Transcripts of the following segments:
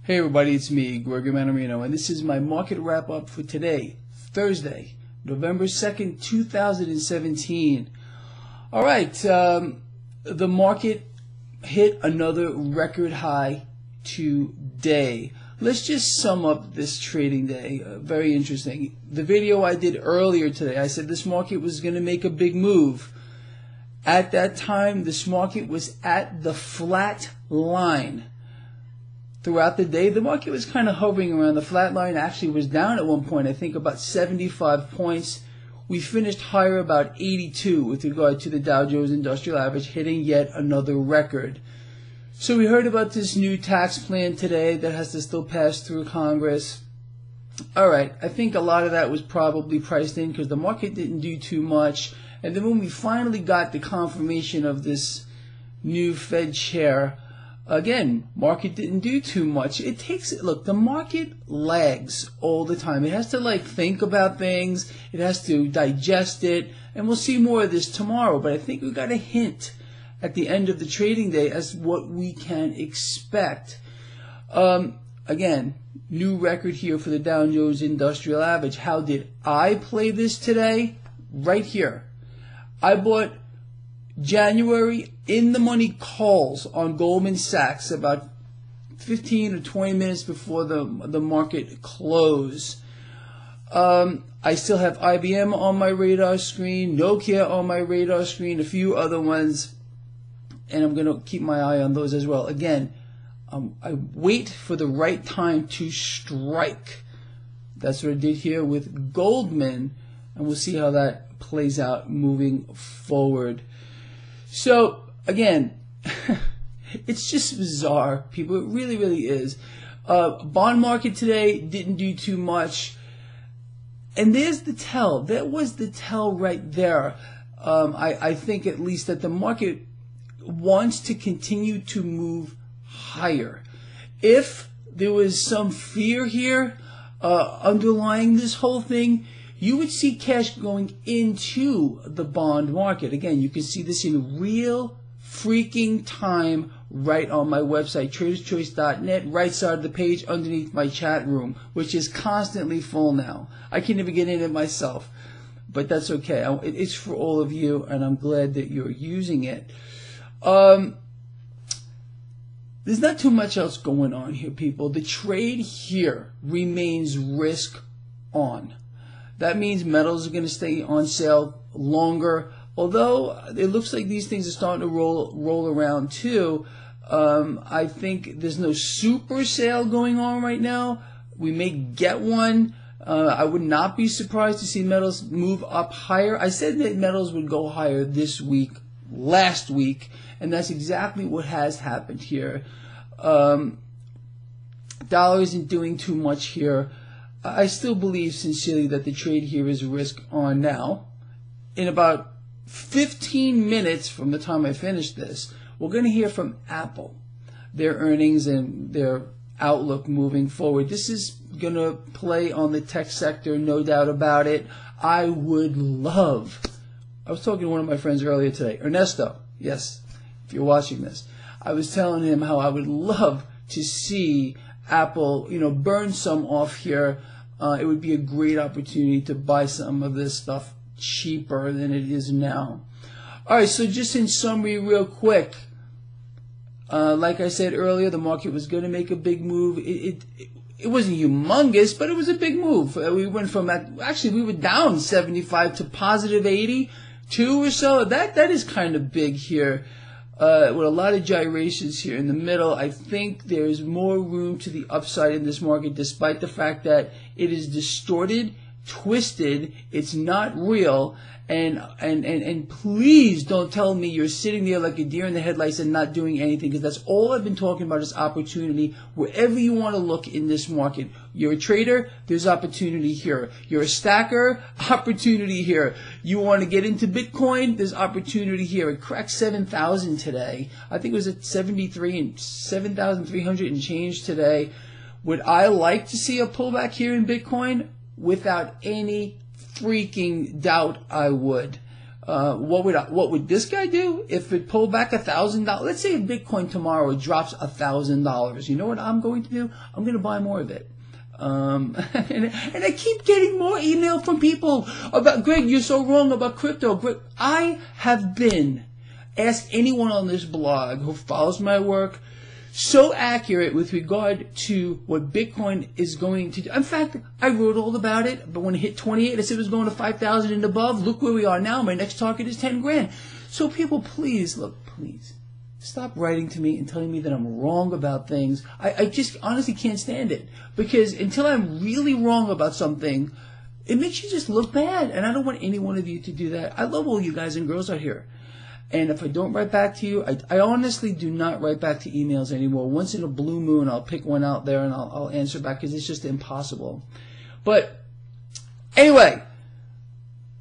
Hey everybody, it's me, Gregory Manarino, and this is my market wrap-up for today, Thursday, November 2nd, 2017. Alright, the market hit another record high today. Let's just sum up this trading day. Very interesting. The video I did earlier today, I said this market was going to make a big move. At that time, this market was at the flat line. Throughout the day, the market was kind of hovering around the flat line. Actually was down at one point, I think about 75 points. We finished higher about 82 with regard to the Dow Jones Industrial Average, hitting yet another record. So we heard about this new tax plan today that has to still pass through Congress. Alright, I think a lot of that was probably priced in because the market didn't do too much. And then when we finally got the confirmation of this new Fed chair, again, market didn't do too much. It takes, look, the market lags all the time. It has to think about things. It has to digest it. And we'll see more of this tomorrow. But I think we got a hint at the end of the trading day as what we can expect. Again, new record here for the Dow Jones Industrial Average. How did I play this today? Right here. I bought January in the money calls on Goldman Sachs about 15 or 20 minutes before the market close. I still have IBM on my radar screen, Nokia on my radar screen, a few other ones, and I'm going to keep my eye on those as well. Again, I wait for the right time to strike. That's what I did here with Goldman, and we'll see how that plays out moving forward. So, again, it's just bizarre, people. It really, really is. Bond market today didn't do too much. And there's the tell. That was the tell right there. I think at least that the market wants to continue to move higher. If there was some fear here underlying this whole thing, you would see cash going into the bond market. Again, you can see this in real freaking time right on my website, traderschoice.net, right side of the page underneath my chat room, which is constantly full now. I can't even get in it myself, but that's okay. It's for all of you, and I'm glad that you're using it. There's not too much else going on here, people. The trade here remains risk on. That means metals are going to stay on sale longer. Although it looks like these things are starting to roll around too. I think there's no super sale going on right now. We may get one. I would not be surprised to see metals move up higher. I said that metals would go higher this week, last week, and that's exactly what has happened here. Dollar isn't doing too much here. I still believe sincerely that the trade here is risk on now. In about 15 minutes from the time I finish this, we're going to hear from Apple, their earnings and their outlook moving forward. This is going to play on the tech sector, no doubt about it. I would love, I was talking to one of my friends earlier today, Ernesto, yes, if you're watching this, I was telling him how I would love to see Apple, burn some off here. It would be a great opportunity to buy some of this stuff cheaper than it is now. Alright, so just in summary real quick, like I said earlier, the market was going to make a big move. It wasn't humongous, but it was a big move. We went from, actually we were down 75 to positive 82 or so. That is kind of big here. With a lot of gyrations here in the middle. I think there's more room to the upside in this market, despite the fact that it is distorted, twisted, it's not real, and please don't tell me you're sitting there like a deer in the headlights and not doing anything, because that's all I've been talking about is opportunity. Wherever you want to look in this market, you're a trader, there's opportunity here. You're a stacker, opportunity here. You want to get into Bitcoin, there's opportunity here. It cracked 7,000 today. I think it was at 7,300 and change today. Would I like to see a pullback here in Bitcoin? Without any freaking doubt, I would. What would this guy do if it pulled back $1,000? Let's say if Bitcoin tomorrow drops $1,000. You know what I'm going to do? I'm going to buy more of it. And I keep getting more email from people about, Greg, you're so wrong about crypto. Greg, I have been, ask anyone on this blog who follows my work, so accurate with regard to what Bitcoin is going to do. In fact, I wrote all about it, but when it hit 28, I said it was going to 5,000 and above. Look where we are now. My next target is 10 grand. So people, please, please, stop writing to me and telling me that I'm wrong about things. I just honestly can't stand it. Because until I'm really wrong about something, it makes you just look bad. And I don't want any one of you to do that. I love all you guys and girls out here. And if I don't write back to you, I honestly do not write back to emails anymore. Once in a blue moon, I'll pick one out there and I'll answer back because it's just impossible. But anyway,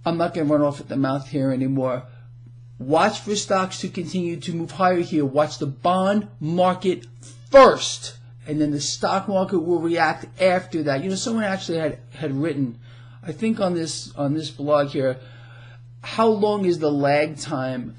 I'm not going to run off at the mouth here anymore. Watch for stocks to continue to move higher here. Watch the bond market first, and then the stock market will react after that. You know, someone actually had written, I think on this blog here, how long is the lag time?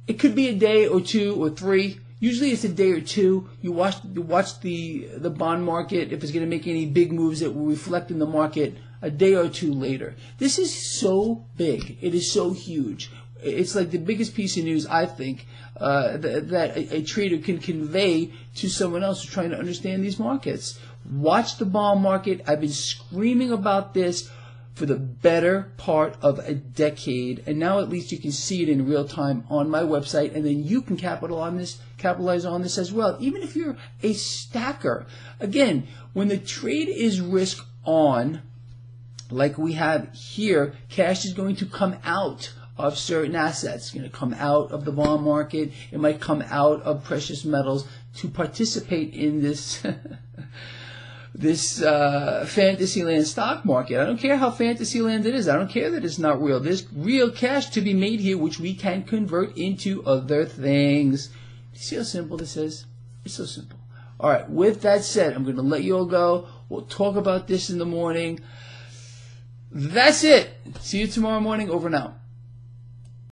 It could be a day or two or three. Usually it's a day or two. You watch the bond market. If it's going to make any big moves, it will reflect in the market a day or two later. This is so big. It is so huge. It's like the biggest piece of news, I think, that a trader can convey to someone else who's trying to understand these markets. Watch the bond market. I've been screaming about this for the better part of a decade, and now at least you can see it in real time on my website, and then you can capitalize on this as well, even if you're a stacker. Again, when the trade is risk on, like we have here, cash is going to come out of certain assets. It's going to come out of the bond market. It might come out of precious metals to participate in this this Fantasyland stock market. I don't care how Fantasyland it is. I don't care that it's not real. There's real cash to be made here, which we can convert into other things. You see how simple this is? It's so simple. All right, with that said, I'm going to let you all go. We'll talk about this in the morning. That's it. See you tomorrow morning. Over now.